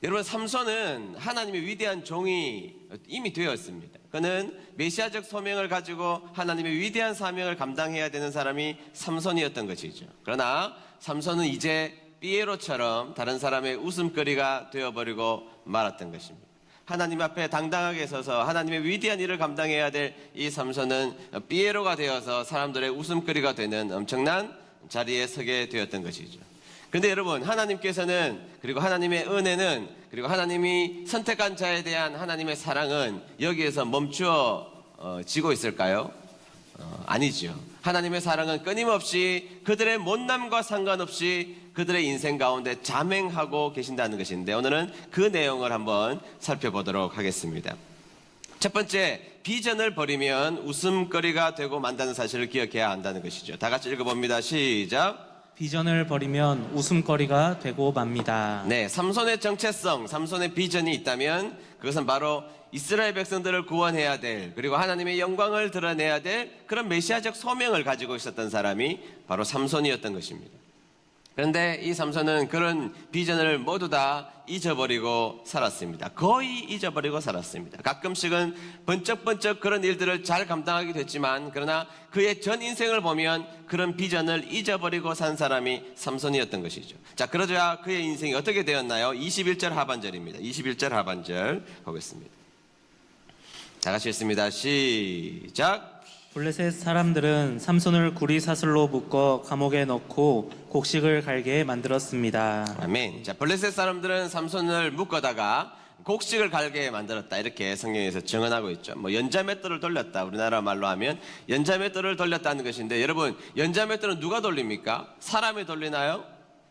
여러분, 삼손은 하나님의 위대한 종이 이미 되었습니다. 그는 메시아적 소명을 가지고 하나님의 위대한 사명을 감당해야 되는 사람이 삼손이었던 것이죠. 그러나 삼손은 이제 삐에로처럼 다른 사람의 웃음거리가 되어버리고 말았던 것입니다. 하나님 앞에 당당하게 서서 하나님의 위대한 일을 감당해야 될 이 삼손은 삐에로가 되어서 사람들의 웃음거리가 되는 엄청난 자리에 서게 되었던 것이죠. 근데 여러분, 하나님께서는, 그리고 하나님의 은혜는, 그리고 하나님이 선택한 자에 대한 하나님의 사랑은 여기에서 멈추어지고 있을까요? 아니죠. 하나님의 사랑은 끊임없이 그들의 못남과 상관없이 그들의 인생 가운데 잠행하고 계신다는 것인데, 오늘은 그 내용을 한번 살펴보도록 하겠습니다. 첫 번째, 비전을 버리면 웃음거리가 되고 만다는 사실을 기억해야 한다는 것이죠. 다 같이 읽어봅니다. 시작. 비전을 버리면 웃음거리가 되고 맙니다. 네, 삼손의 정체성, 삼손의 비전이 있다면 그것은 바로 이스라엘 백성들을 구원해야 될, 그리고 하나님의 영광을 드러내야 될 그런 메시아적 소명을 가지고 있었던 사람이 바로 삼손이었던 것입니다. 그런데 이 삼손은 그런 비전을 모두 다 잊어버리고 살았습니다. 거의 잊어버리고 살았습니다. 가끔씩은 번쩍번쩍 그런 일들을 잘 감당하게 됐지만, 그러나 그의 전 인생을 보면 그런 비전을 잊어버리고 산 사람이 삼손이었던 것이죠. 자, 그러자 그의 인생이 어떻게 되었나요? 21절 하반절입니다. 21절 하반절 보겠습니다. 다 같이 읽습니다. 시작. 블레셋 사람들은 삼손을 구리사슬로 묶어 감옥에 넣고 곡식을 갈게 만들었습니다. 아멘. 자, 블레셋 사람들은 삼손을 묶어다가 곡식을 갈게 만들었다, 이렇게 성경에서 증언하고 있죠. 뭐 연자맷돌을 돌렸다, 우리나라 말로 하면 연자맷돌을 돌렸다는 것인데, 여러분, 연자맷돌은 누가 돌립니까? 사람이 돌리나요?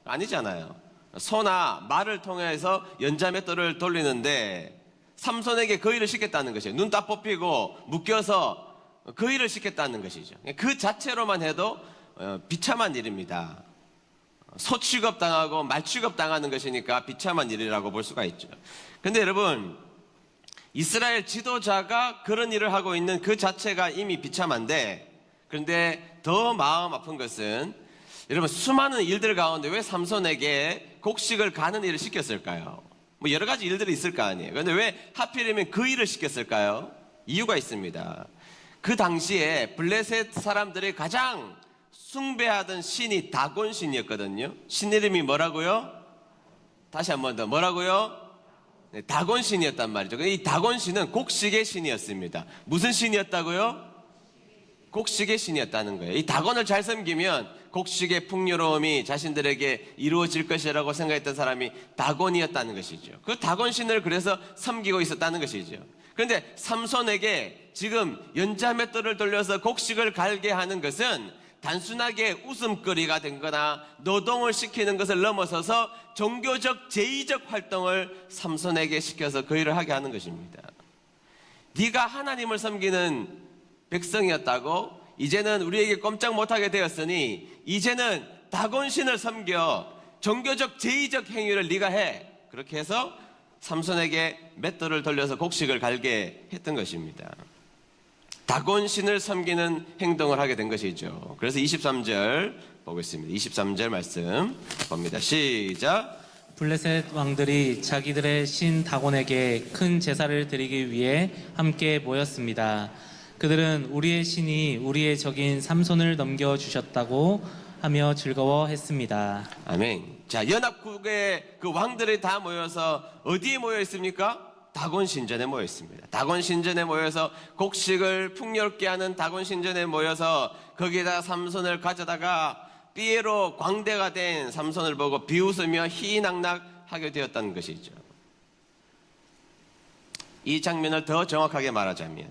아니잖아요. 소나 말을 통해서 연자맷돌을 돌리는데, 삼손에게 그 일을 시켰다는 것이에요. 눈 딱 뽑히고 묶여서 그 일을 시켰다는 것이죠. 그 자체로만 해도 비참한 일입니다. 소 취급당하고 말 취급당하는 것이니까 비참한 일이라고 볼 수가 있죠. 근데 여러분, 이스라엘 지도자가 그런 일을 하고 있는 그 자체가 이미 비참한데, 그런데 더 마음 아픈 것은, 여러분, 수많은 일들 가운데 왜 삼손에게 곡식을 가는 일을 시켰을까요? 뭐 여러 가지 일들이 있을 거 아니에요. 그런데 왜 하필이면 그 일을 시켰을까요? 이유가 있습니다. 그 당시에 블레셋 사람들이 가장 숭배하던 신이 다곤 신이었거든요. 신 이름이 뭐라고요? 다시 한 번 더, 뭐라고요? 네, 다곤 신이었단 말이죠. 이 다곤 신은 곡식의 신이었습니다. 무슨 신이었다고요? 곡식의 신이었다는 거예요. 이 다곤을 잘 섬기면 곡식의 풍요로움이 자신들에게 이루어질 것이라고 생각했던 사람이 다곤이었다는 것이죠. 그 다곤 신을 그래서 섬기고 있었다는 것이죠. 그런데 삼손에게 지금 연자맷돌을 돌려서 곡식을 갈게 하는 것은 단순하게 웃음거리가 된 거나 노동을 시키는 것을 넘어서서 종교적 제의적 활동을 삼손에게 시켜서 그 일을 하게 하는 것입니다. 네가 하나님을 섬기는 백성이었다고 이제는 우리에게 꼼짝 못하게 되었으니 이제는 다곤신을 섬겨 종교적 제의적 행위를 네가 해. 그렇게 해서 삼손에게 맷돌을 돌려서 곡식을 갈게 했던 것입니다. 다곤신을 섬기는 행동을 하게 된 것이죠. 그래서 23절 보겠습니다. 23절 말씀 봅니다. 시작. 블레셋 왕들이 자기들의 신 다곤에게 큰 제사를 드리기 위해 함께 모였습니다. 그들은 우리의 신이 우리의 적인 삼손을 넘겨주셨다고 하며 즐거워했습니다. 아멘. 자, 연합국의 그 왕들이 다 모여서 어디에 모여 있습니까? 다곤 신전에 모여 있습니다. 다곤 신전에 모여서 곡식을 풍요롭게 하는 다곤 신전에 모여서 거기에다 삼손을 가져다가 삐에로 광대가 된 삼손을 보고 비웃으며 희낙낙하게 되었다는 것이죠. 이 장면을 더 정확하게 말하자면,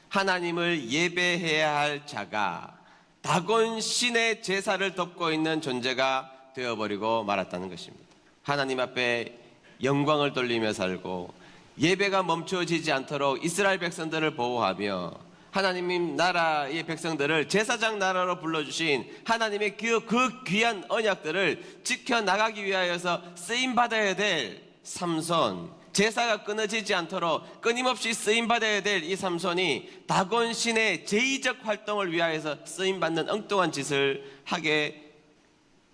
하나님을 예배해야 할 자가 다곤 신의 제사를 돕고 있는 존재가 되어버리고 말았다는 것입니다. 하나님 앞에 영광을 돌리며 살고 예배가 멈춰지지 않도록 이스라엘 백성들을 보호하며 하나님의 나라의 백성들을 제사장 나라로 불러주신 하나님의 그 귀한 언약들을 지켜나가기 위하여서 쓰임받아야 될 삼손, 제사가 끊어지지 않도록 끊임없이 쓰임받아야 될 이 삼손이 다곤 신의 제의적 활동을 위하여서 쓰임받는 엉뚱한 짓을 하게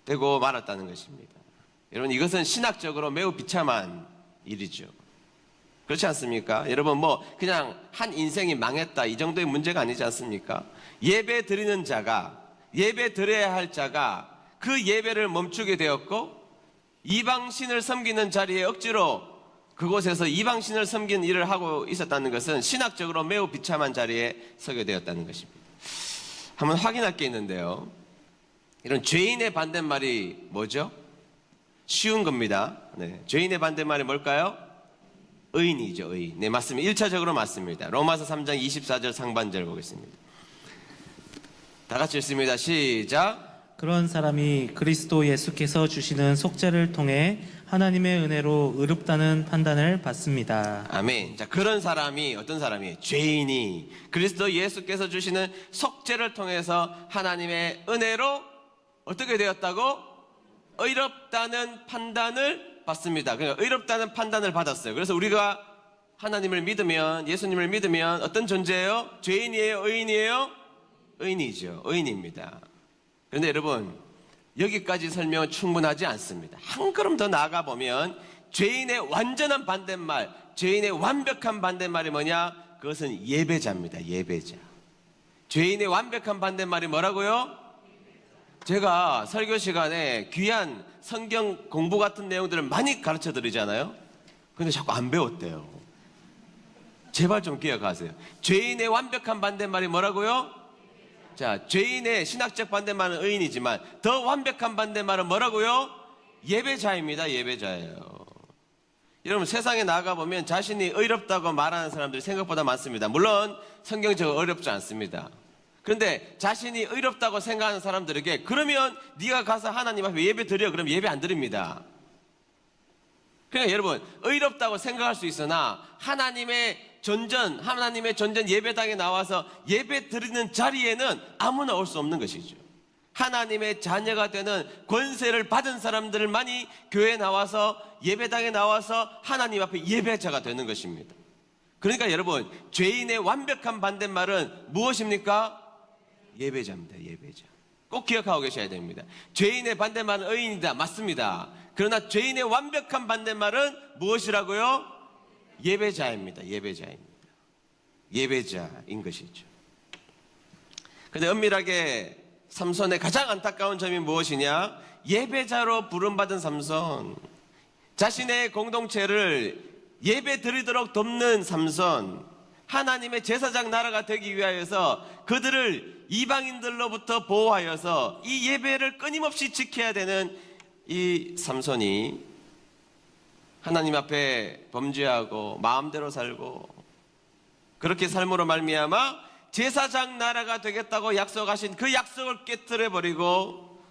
되고 말았다는 것입니다. 여러분, 이것은 신학적으로 매우 비참한 일이죠. 그렇지 않습니까? 여러분 뭐 그냥 한 인생이 망했다 이 정도의 문제가 아니지 않습니까? 예배 드리는 자가, 예배 드려야 할 자가 그 예배를 멈추게 되었고 이방신을 섬기는 자리에 억지로 그곳에서 이방신을 섬기는 일을 하고 있었다는 것은 신학적으로 매우 비참한 자리에 서게 되었다는 것입니다. 한번 확인할 게 있는데요. 이런 죄인의 반대말이 뭐죠? 쉬운 겁니다. 네, 죄인의 반대말이 뭘까요? 의인이죠, 의인. 네, 맞습니다. 1차적으로 맞습니다. 로마서 3장 24절 상반절 보겠습니다. 다 같이 읽습니다. 시작. 그런 사람이 그리스도 예수께서 주시는 속죄를 통해 하나님의 은혜로 의롭다는 판단을 받습니다. 아멘. 자, 그런 사람이 어떤 사람이에요? 죄인이 그리스도 예수께서 주시는 속죄를 통해서 하나님의 은혜로 어떻게 되었다고? 의롭다는 판단을 받습니다. 그러니까 의롭다는 판단을 받았어요. 그래서 우리가 하나님을 믿으면, 예수님을 믿으면 어떤 존재예요? 죄인이에요? 의인이에요? 의인이죠. 의인입니다. 그런데 여러분, 여기까지 설명은 충분하지 않습니다. 한 걸음 더 나아가 보면 죄인의 완전한 반대말, 죄인의 완벽한 반대말이 뭐냐? 그것은 예배자입니다. 예배자. 죄인의 완벽한 반대말이 뭐라고요? 제가 설교 시간에 귀한 성경 공부 같은 내용들을 많이 가르쳐 드리잖아요. 근데 자꾸 안 배웠대요. 제발 좀 기억하세요. 죄인의 완벽한 반대말이 뭐라고요? 자, 죄인의 신학적 반대말은 의인이지만 더 완벽한 반대말은 뭐라고요? 예배자입니다. 예배자예요. 여러분 세상에 나가보면 자신이 의롭다고 말하는 사람들이 생각보다 많습니다. 물론 성경적으로 어렵지 않습니다. 그런데 자신이 의롭다고 생각하는 사람들에게 그러면 네가 가서 하나님 앞에 예배 드려. 그럼 예배 안 드립니다. 그러니까 여러분 의롭다고 생각할 수 있으나 하나님의 전전 예배당에 나와서 예배 드리는 자리에는 아무나 올 수 없는 것이죠. 하나님의 자녀가 되는 권세를 받은 사람들만이 교회에 나와서 예배당에 나와서 하나님 앞에 예배자가 되는 것입니다. 그러니까 여러분 죄인의 완벽한 반대말은 무엇입니까? 예배자입니다. 예배자. 꼭 기억하고 계셔야 됩니다. 죄인의 반대말은 의인이다. 맞습니다. 그러나 죄인의 완벽한 반대말은 무엇이라고요? 예배자입니다. 예배자입니다. 예배자인 것이죠. 그런데 엄밀하게 삼손의 가장 안타까운 점이 무엇이냐? 예배자로 부름받은 삼손, 자신의 공동체를 예배 드리도록 돕는 삼손, 하나님의 제사장 나라가 되기 위하여서 그들을 이방인들로부터 보호하여서 이 예배를 끊임없이 지켜야 되는 이 삼손이 하나님 앞에 범죄하고 마음대로 살고 그렇게 삶으로 말미암아 제사장 나라가 되겠다고 약속하신 그 약속을 깨뜨려 버리고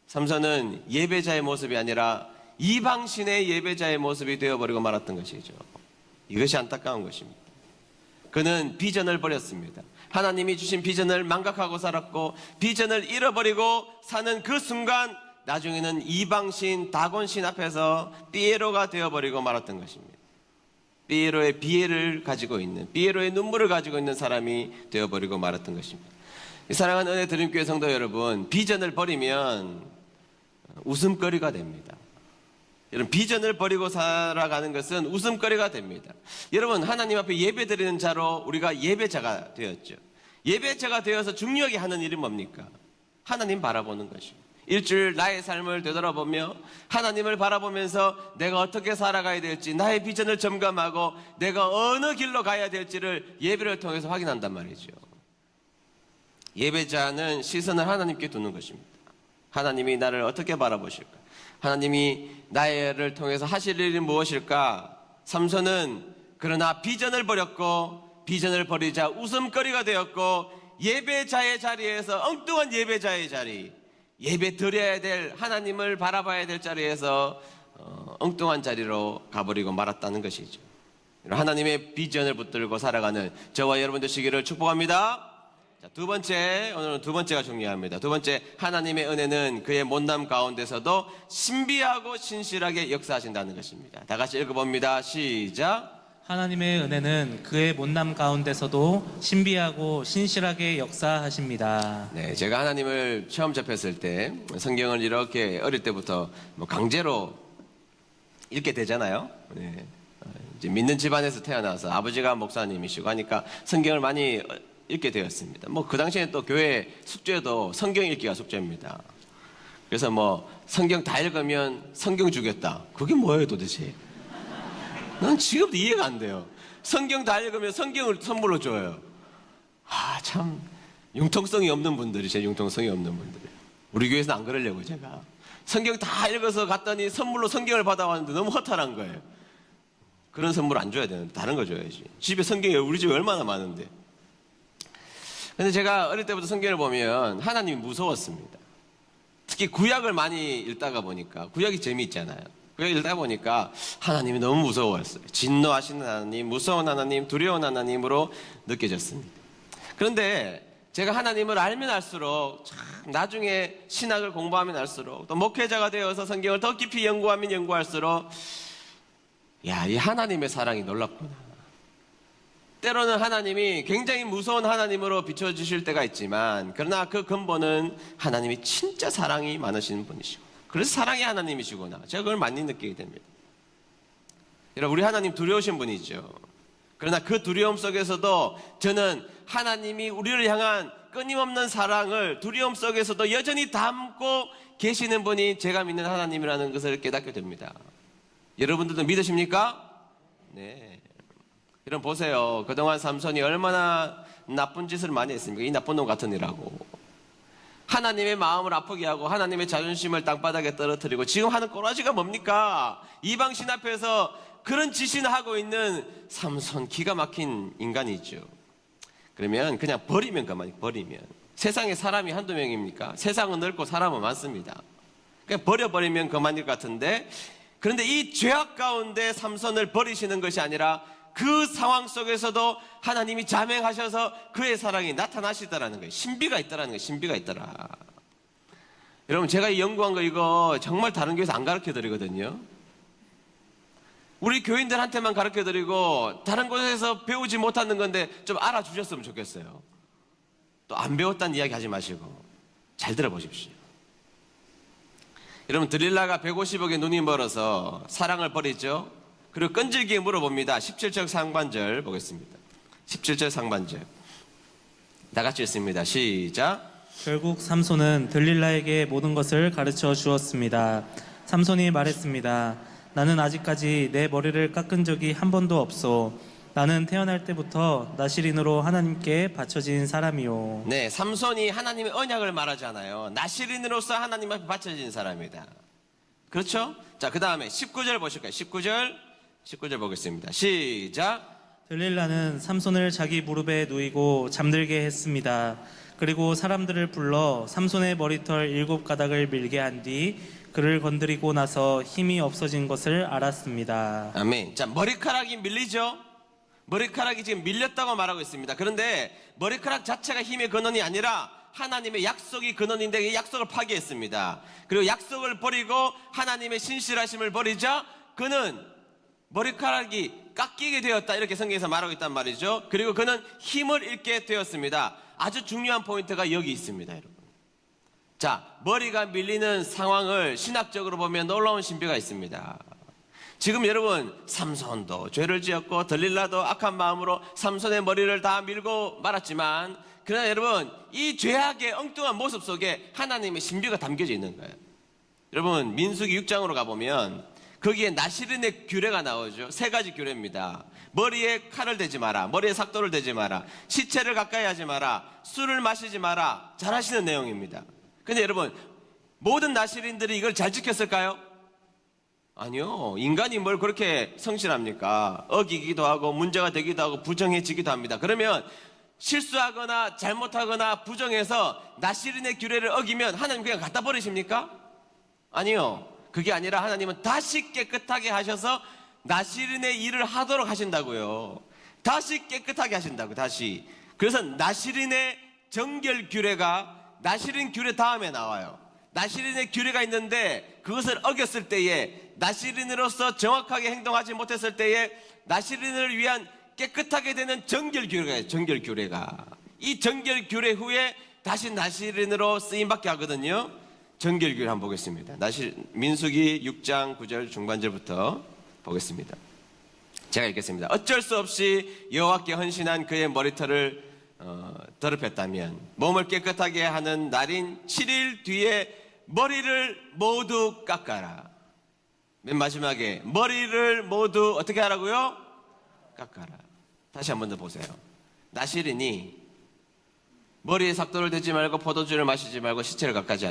삼손은 예배자의 모습이 아니라 이방신의 예배자의 모습이 되어버리고 말았던 것이죠. 이것이 안타까운 것입니다. 그는 비전을 버렸습니다. 하나님이 주신 비전을 망각하고 살았고 비전을 잃어버리고 사는 그 순간 나중에는 이방신 다곤신 앞에서 삐에로가 되어버리고 말았던 것입니다. 삐에로의 비애를 가지고 있는, 삐에로의 눈물을 가지고 있는 사람이 되어버리고 말았던 것입니다. 사랑하는 은혜 드림교회 성도 여러분, 비전을 버리면 웃음거리가 됩니다. 여러분 비전을 버리고 살아가는 것은 웃음거리가 됩니다. 여러분 하나님 앞에 예배 드리는 자로 우리가 예배자가 되었죠. 예배자가 되어서 중요하게 하는 일이 뭡니까? 하나님 바라보는 것입니다. 일주일 나의 삶을 되돌아보며 하나님을 바라보면서 내가 어떻게 살아가야 될지 나의 비전을 점검하고 내가 어느 길로 가야 될지를 예배를 통해서 확인한단 말이죠. 예배자는 시선을 하나님께 두는 것입니다. 하나님이 나를 어떻게 바라보실까? 하나님이 나를 통해서 하실 일이 무엇일까? 삼손은 그러나 비전을 버렸고 비전을 버리자 웃음거리가 되었고 예배자의 자리에서 엉뚱한 예배자의 자리, 예배 드려야 될 하나님을 바라봐야 될 자리에서 엉뚱한 자리로 가버리고 말았다는 것이죠. 하나님의 비전을 붙들고 살아가는 저와 여러분 되시기를 축복합니다. 자, 두 번째, 오늘은 두 번째가 중요합니다. 두 번째, 하나님의 은혜는 그의 못남 가운데서도 신비하고 신실하게 역사하신다는 것입니다. 다 같이 읽어봅니다. 시작. 하나님의 은혜는 그의 못남 가운데서도 신비하고 신실하게 역사하십니다. 네, 제가 하나님을 처음 접했을 때 성경을 이렇게 어릴 때부터 강제로 읽게 되잖아요. 네. 이제 믿는 집안에서 태어나서 아버지가 목사님이시고 하니까 성경을 많이 읽게 되었습니다. 뭐 그 당시에 또 교회 숙제도 성경 읽기가 숙제입니다. 그래서 뭐 성경 다 읽으면 성경 주겠다. 그게 뭐예요 도대체? 난 지금도 이해가 안 돼요. 성경 다 읽으면 성경을 선물로 줘요. 참 융통성이 없는 분들이세요. 융통성이 없는 분들. 우리 교회에서는 안 그러려고 제가 성경 다 읽어서 갔더니 선물로 성경을 받아왔는데 너무 허탈한 거예요. 그런 선물 안 줘야 되는데 다른 거 줘야지. 집에 성경이 우리 집에 얼마나 많은데. 근데 제가 어릴 때부터 성경을 보면 하나님이 무서웠습니다. 특히 구약을 많이 읽다가 보니까 구약이 재미있잖아요. 구약 읽다 보니까 하나님이 너무 무서웠어요. 진노하시는 하나님, 무서운 하나님, 두려운 하나님으로 느껴졌습니다. 그런데 제가 하나님을 알면 알수록 참 나중에 신학을 공부하면 알수록 또 목회자가 되어서 성경을 더 깊이 연구하면 연구할수록 이 하나님의 사랑이 놀랍구나. 때로는 하나님이 굉장히 무서운 하나님으로 비춰주실 때가 있지만 그러나 그 근본은 하나님이 진짜 사랑이 많으신 분이시고 그래서 사랑의 하나님이시구나. 제가 그걸 많이 느끼게 됩니다. 여러분 우리 하나님 두려우신 분이죠. 그러나 그 두려움 속에서도 저는 하나님이 우리를 향한 끊임없는 사랑을 두려움 속에서도 여전히 담고 계시는 분이 제가 믿는 하나님이라는 것을 깨닫게 됩니다. 여러분들도 믿으십니까? 네. 여러분 보세요. 그동안 삼손이 얼마나 나쁜 짓을 많이 했습니까? 이 나쁜 놈 같은 이라고. 하나님의 마음을 아프게 하고 하나님의 자존심을 땅바닥에 떨어뜨리고 지금 하는 꼬라지가 뭡니까? 이방신 앞에서 그런 짓이나 하고 있는 삼손 기가 막힌 인간이죠. 그러면 그냥 버리면 그만이 버리면. 세상에 사람이 한두 명입니까? 세상은 넓고 사람은 많습니다. 그냥 버려버리면 그만일 것 같은데 그런데 이 죄악 가운데 삼손을 버리시는 것이 아니라 그 상황 속에서도 하나님이 자명하셔서 그의 사랑이 나타나시더라는 거예요. 신비가 있더라는 거예요. 신비가 있더라. 여러분 제가 연구한 거 이거 정말 다른 교회에서 안 가르쳐 드리거든요. 우리 교인들한테만 가르쳐 드리고 다른 곳에서 배우지 못하는 건데 좀 알아주셨으면 좋겠어요. 또 안 배웠다는 이야기 하지 마시고 잘 들어보십시오. 여러분 들릴라가 150억에 눈이 멀어서 사랑을 버리죠. 그리고 끈질기게 물어봅니다. 17절 상반절 보겠습니다. 17절 상반절 다 같이 읽습니다. 시작. 결국 삼손은 들릴라에게 모든 것을 가르쳐 주었습니다. 삼손이 말했습니다. 나는 아직까지 내 머리를 깎은 적이 한 번도 없소. 나는 태어날 때부터 나시린으로 하나님께 바쳐진 사람이요. 네, 삼손이 하나님의 언약을 말하잖아요. 나시린으로서 하나님 앞에 바쳐진 사람이다. 그렇죠? 자, 그 다음에 19절 보실까요? 19절 보겠습니다. 시작. 들릴라는 삼손을 자기 무릎에 누이고 잠들게 했습니다. 그리고 사람들을 불러 삼손의 머리털 7가닥을 밀게 한 뒤 그를 건드리고 나서 힘이 없어진 것을 알았습니다. 아멘. 자, 머리카락이 밀리죠? 머리카락이 지금 밀렸다고 말하고 있습니다. 그런데 머리카락 자체가 힘의 근원이 아니라 하나님의 약속이 근원인데 이 약속을 파기했습니다. 그리고 약속을 버리고 하나님의 신실하심을 버리자 그는 머리카락이 깎이게 되었다 이렇게 성경에서 말하고 있단 말이죠. 그리고 그는 힘을 잃게 되었습니다. 아주 중요한 포인트가 여기 있습니다, 여러분. 자, 머리가 밀리는 상황을 신학적으로 보면 놀라운 신비가 있습니다. 지금 여러분 삼손도 죄를 지었고 들릴라도 악한 마음으로 삼손의 머리를 다 밀고 말았지만 그러나 여러분 이 죄악의 엉뚱한 모습 속에 하나님의 신비가 담겨져 있는 거예요. 여러분 민수기 6장으로 가보면 거기에 나시린의 규례가 나오죠. 3가지 규례입니다. 머리에 칼을 대지 마라, 머리에 삭도를 대지 마라, 시체를 가까이 하지 마라, 술을 마시지 마라. 잘 하시는 내용입니다. 근데 여러분 모든 나시린들이 이걸 잘 지켰을까요? 아니요. 인간이 뭘 그렇게 성실합니까? 어기기도 하고 문제가 되기도 하고 부정해지기도 합니다. 그러면 실수하거나 잘못하거나 부정해서 나시린의 규례를 어기면 하나님 그냥 갖다 버리십니까? 아니요. 그게 아니라 하나님은 다시 깨끗하게 하셔서 나시린의 일을 하도록 하신다고요. 다시 깨끗하게 하신다고 다시. 그래서 나시린의 정결 규례가 나시린 규례 다음에 나와요. 나시린의 규례가 있는데 그것을 어겼을 때에 나시린으로서 정확하게 행동하지 못했을 때에 나시린을 위한 깨끗하게 되는 정결 규례가 정결 규례가 이 정결 규례 후에 다시 나시린으로 쓰임받게 하거든요. 정결기를 한번 보겠습니다. 민수기 6장 9절 중반절부터 보겠습니다. 제가 읽겠습니다. 어쩔 수 없이 여호와께 헌신한 그의 머리털을 더럽혔다면 몸을 깨끗하게 하는 날인 7일 뒤에 머리를 모두 깎아라. 맨 마지막에 머리를 모두 어떻게 하라고요? 깎아라. 다시 한 번 더 보세요. 나실이니 머리에 삭도를 대지 말고 포도주를 마시지 말고 시체를 가까이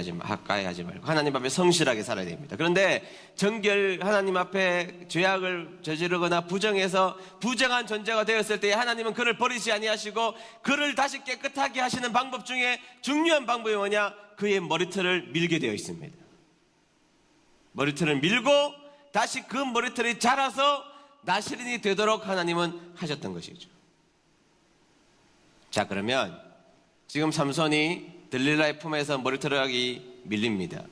하지 말고 하나님 앞에 성실하게 살아야 됩니다. 그런데 정결 하나님 앞에 죄악을 저지르거나 부정해서 부정한 존재가 되었을 때 하나님은 그를 버리지 아니하시고 그를 다시 깨끗하게 하시는 방법 중에 중요한 방법이 뭐냐? 그의 머리털을 밀게 되어 있습니다. 머리털을 밀고 다시 그 머리털이 자라서 나실인이 되도록 하나님은 하셨던 것이죠. 자, 그러면 지금 삼손이 들릴라의 품에서 머리털이 밀립니다.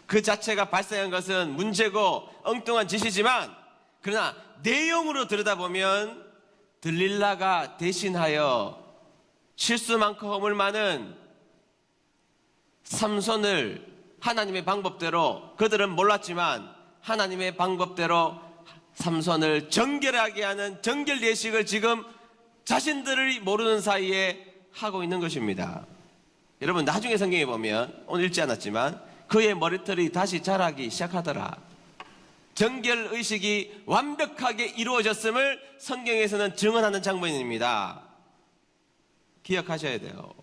그 자체가 발생한 것은 문제고 엉뚱한 짓이지만 그러나 내용으로 들여다보면 들릴라가 대신하여 실수 많고 허물 많은 삼손을 하나님의 방법대로, 그들은 몰랐지만 하나님의 방법대로 삼손을 정결하게 하는 정결 예식을 지금 자신들을 모르는 사이에 하고 있는 것입니다. 여러분, 나중에 성경에 보면 오늘 읽지 않았지만 그의 머리털이 다시 자라기 시작하더라. 정결 의식이 완벽하게 이루어졌음을 성경에서는 증언하는 장면입니다. 기억하셔야 돼요.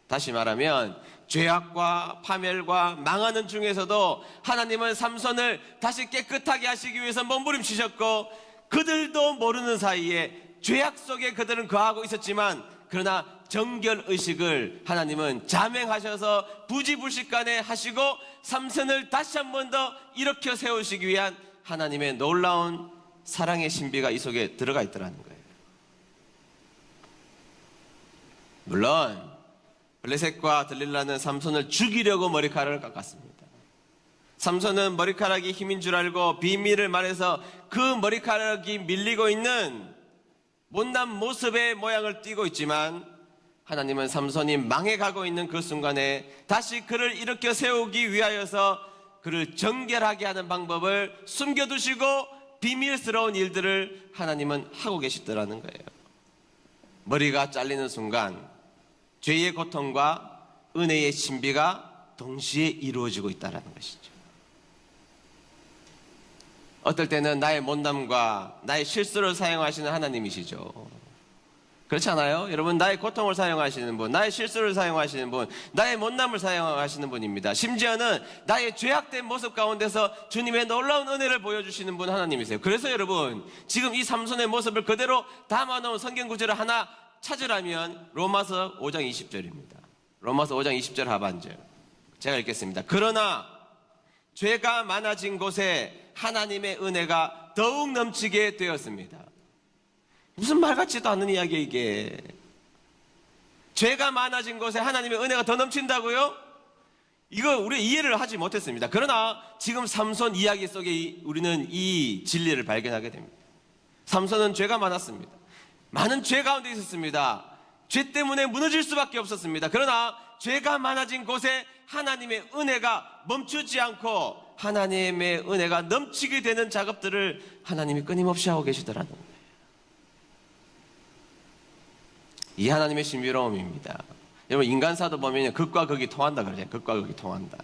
다시 말하면 죄악과 파멸과 망하는 중에서도 하나님은 삼손을 다시 깨끗하게 하시기 위해서 몸부림치셨고 그들도 모르는 사이에 죄악 속에 그들은 거하고 있었지만 그러나 정결 의식을 하나님은 자명하셔서 부지불식간에 하시고 삼손을 다시 한 번 더 일으켜 세우시기 위한 하나님의 놀라운 사랑의 신비가 이 속에 들어가 있더라는 거예요. 물론 블레셋과 들릴라는 삼손을 죽이려고 머리카락을 깎았습니다. 삼손은 머리카락이 힘인 줄 알고 비밀을 말해서 그 머리카락이 밀리고 있는 못난 모습의 모양을 띠고 있지만 하나님은 삼손이 망해가고 있는 그 순간에 다시 그를 일으켜 세우기 위하여서 그를 정결하게 하는 방법을 숨겨두시고 비밀스러운 일들을 하나님은 하고 계시더라는 거예요. 머리가 잘리는 순간 죄의 고통과 은혜의 신비가 동시에 이루어지고 있다는 것이죠. 어떨 때는 나의 못남과 나의 실수를 사용하시는 하나님이시죠. 그렇지 않아요? 여러분, 나의 고통을 사용하시는 분, 나의 실수를 사용하시는 분, 나의 못남을 사용하시는 분입니다. 심지어는 나의 죄악된 모습 가운데서 주님의 놀라운 은혜를 보여주시는 분 하나님이세요. 그래서 여러분, 지금 이 삼손의 모습을 그대로 담아놓은 성경 구절을 하나 찾으라면 로마서 5장 20절입니다. 로마서 5장 20절 하반절 제가 읽겠습니다. 그러나 죄가 많아진 곳에 하나님의 은혜가 더욱 넘치게 되었습니다. 무슨 말 같지도 않은 이야기야 이게. 죄가 많아진 곳에 하나님의 은혜가 더 넘친다고요? 이거 우리 이해를 하지 못했습니다. 그러나 지금 삼손 이야기 속에 우리는 이 진리를 발견하게 됩니다. 삼손은 죄가 많았습니다. 많은 죄 가운데 있었습니다. 죄 때문에 무너질 수밖에 없었습니다. 그러나 죄가 많아진 곳에 하나님의 은혜가 멈추지 않고 하나님의 은혜가 넘치게 되는 작업들을 하나님이 끊임없이 하고 계시더라는 거예요. 이 하나님의 신비로움입니다. 여러분, 인간사도 보면 극과 극이 통한다 그러죠. 극과 극이 통한다.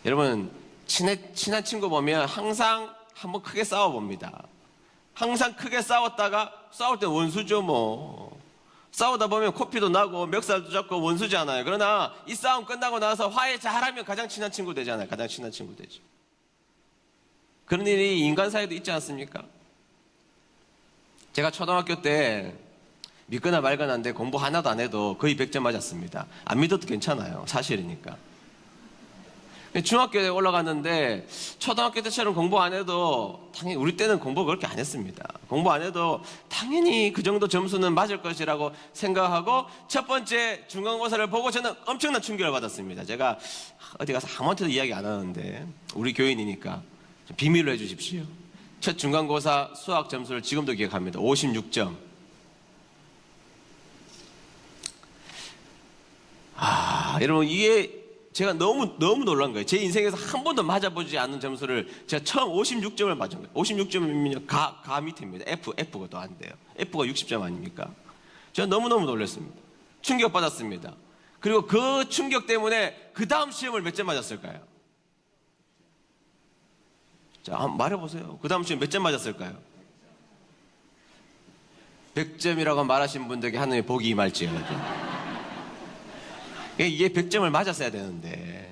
여러분, 친한 친구 보면 항상 한번 크게 싸워봅니다. 항상 크게 싸웠다가 싸울 때 원수죠 뭐. 싸우다 보면 코피도 나고 멱살도 잡고 원수잖아요. 그러나 이 싸움 끝나고 나서 화해 잘하면 가장 친한 친구 되잖아요. 가장 친한 친구 되죠. 그런 일이 인간 사이도 있지 않습니까? 제가 초등학교 때 믿거나 말거나인데 공부 하나도 안 해도 거의 100점 맞았습니다. 안 믿어도 괜찮아요. 사실이니까. 중학교에 올라갔는데 초등학교 때처럼 공부 안 해도 당연히 우리 때는 공부 그렇게 안 했습니다. 공부 안 해도 당연히 그 정도 점수는 맞을 것이라고 생각하고 첫 번째 중간고사를 보고 저는 엄청난 충격을 받았습니다. 제가 어디 가서 아무한테도 이야기 안 하는데 우리 교인이니까 좀 비밀로 해주십시오. 첫 중간고사 수학 점수를 지금도 기억합니다. 56점. 여러분, 이게 제가 너무 놀란 거예요. 제 인생에서 한 번도 맞아보지 않은 점수를 제가 처음 56점을 맞은 거예요. 56점이면 가 밑입니다. F가 더 안 돼요. F가 60점 아닙니까? 제가 너무너무 놀랐습니다. 충격받았습니다. 그리고 그 충격 때문에 그 다음 시험을 몇 점 맞았을까요? 자, 한번 말해보세요. 그 다음 시험 몇 점 맞았을까요? 100점이라고 말하신 분들에게 하나님의 복이 임할지어다. 이게 100점을 맞았어야 되는데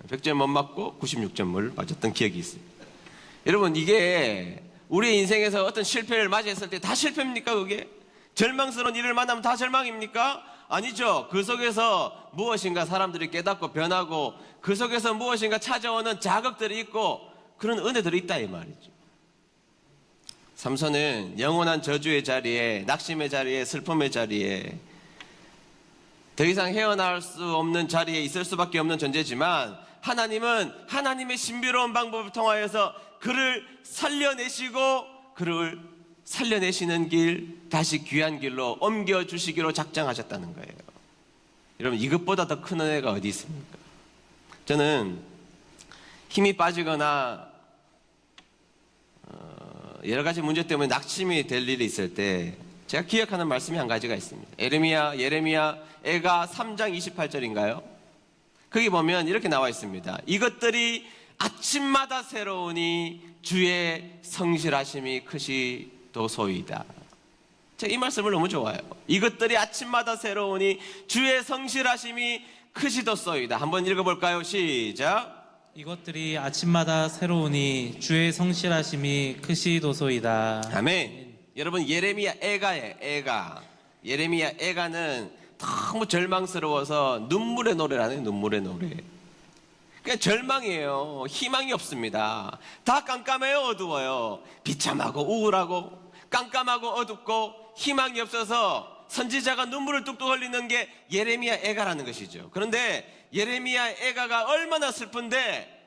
100점 못 맞고 96점을 맞았던 기억이 있습니다. 여러분, 이게 우리 인생에서 어떤 실패를 맞이했을 때 다 실패입니까? 그게 절망스러운 일을 만나면 다 절망입니까? 아니죠. 그 속에서 무엇인가 사람들이 깨닫고 변하고 그 속에서 무엇인가 찾아오는 자극들이 있고 그런 은혜들이 있다 이 말이죠. 삼손은 영원한 저주의 자리에, 낙심의 자리에, 슬픔의 자리에, 더 이상 헤어나올 수 없는 자리에 있을 수밖에 없는 존재지만 하나님은 하나님의 신비로운 방법을 통하여서 그를 살려내시고 그를 살려내시는 길, 다시 귀한 길로 옮겨주시기로 작정하셨다는 거예요. 여러분, 이것보다 더 큰 은혜가 어디 있습니까? 저는 힘이 빠지거나 여러 가지 문제 때문에 낙심이 될 일이 있을 때 제가 기억하는 말씀이 한 가지가 있습니다. 예레미야 애가 3장 28절인가요? 거기 보면 이렇게 나와 있습니다. 이것들이 아침마다 새로우니 주의 성실하심이 크시도소이다. 제가 이 말씀을 너무 좋아해요. 이것들이 아침마다 새로우니 주의 성실하심이 크시도소이다. 한번 읽어볼까요? 시작. 이것들이 아침마다 새로우니 주의 성실하심이 크시도소이다. 아멘. 여러분, 예레미야 애가예요. 예레미야 애가는 너무 절망스러워서 눈물의 노래를 하네요. 눈물의 노래. 그냥 절망이에요. 희망이 없습니다. 다 깜깜해요. 어두워요. 비참하고 우울하고 깜깜하고 어둡고 희망이 없어서 선지자가 눈물을 뚝뚝 흘리는 게 예레미야 애가라는 것이죠. 그런데 예레미야 애가가 얼마나 슬픈데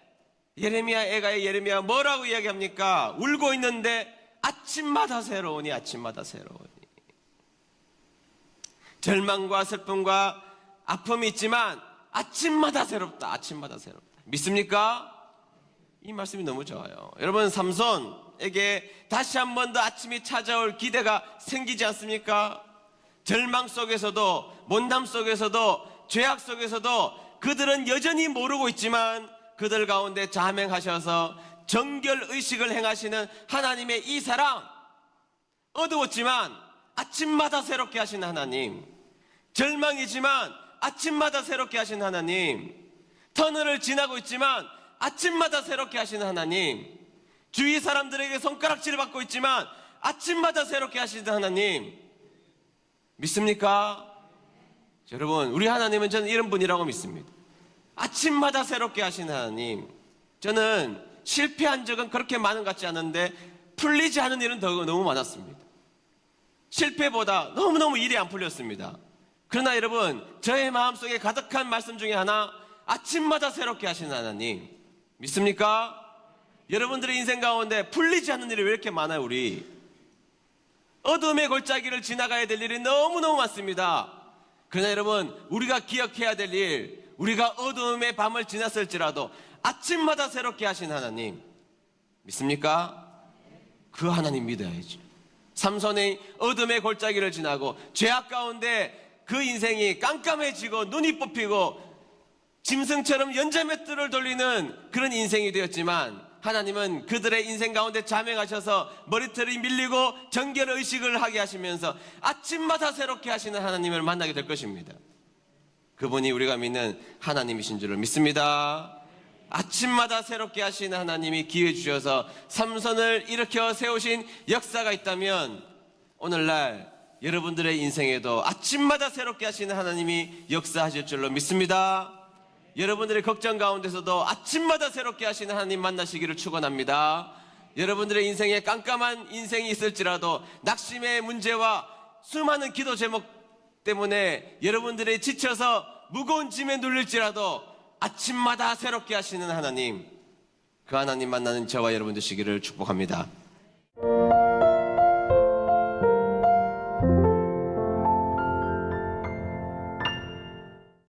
예레미야 뭐라고 이야기합니까? 울고 있는데 아침마다 새로우니 아침마다 새로우니. 절망과 슬픔과 아픔이 있지만 아침마다 새롭다. 아침마다 새롭다. 믿습니까? 이 말씀이 너무 좋아요. 여러분, 삼손에게 다시 한 번 더 아침이 찾아올 기대가 생기지 않습니까? 절망 속에서도 못남 속에서도 죄악 속에서도 그들은 여전히 모르고 있지만 그들 가운데 자명하셔서 정결의식을 행하시는 하나님의 이 사랑, 어두웠지만 아침마다 새롭게 하시는 하나님, 절망이지만 아침마다 새롭게 하시는 하나님, 터널을 지나고 있지만 아침마다 새롭게 하시는 하나님, 주위 사람들에게 손가락질을 받고 있지만 아침마다 새롭게 하시는 하나님, 믿습니까? 여러분, 우리 하나님은 저는 이런 분이라고 믿습니다. 아침마다 새롭게 하시는 하나님. 저는 실패한 적은 그렇게 많은 것 같지 않은데 풀리지 않은 일은 너무 많았습니다. 실패보다 너무너무 일이 안 풀렸습니다. 그러나 여러분, 저의 마음속에 가득한 말씀 중에 하나, 아침마다 새롭게 하시는 하나님. 믿습니까? 여러분들의 인생 가운데 풀리지 않는 일이 왜 이렇게 많아요? 우리 어둠의 골짜기를 지나가야 될 일이 너무너무 많습니다. 그러나 여러분, 우리가 기억해야 될 일, 우리가 어둠의 밤을 지났을지라도 아침마다 새롭게 하신 하나님, 믿습니까? 그 하나님 믿어야죠. 삼손의 어둠의 골짜기를 지나고 죄악 가운데 그 인생이 깜깜해지고 눈이 뽑히고 짐승처럼 연자맷돌을 돌리는 그런 인생이 되었지만 하나님은 그들의 인생 가운데 자명하셔서 머리털이 밀리고 정결의식을 하게 하시면서 아침마다 새롭게 하시는 하나님을 만나게 될 것입니다. 그분이 우리가 믿는 하나님이신 줄을 믿습니다. 아침마다 새롭게 하시는 하나님이 기회 주셔서 삼손을 일으켜 세우신 역사가 있다면 오늘날 여러분들의 인생에도 아침마다 새롭게 하시는 하나님이 역사하실 줄로 믿습니다. 여러분들의 걱정 가운데서도 아침마다 새롭게 하시는 하나님 만나시기를 축원합니다. 여러분들의 인생에 깜깜한 인생이 있을지라도 낙심의 문제와 수많은 기도 제목 때문에 여러분들이 지쳐서 무거운 짐에 눌릴지라도 아침마다 새롭게 하시는 하나님, 그 하나님 만나는 저와 여러분 되시기를 축복합니다.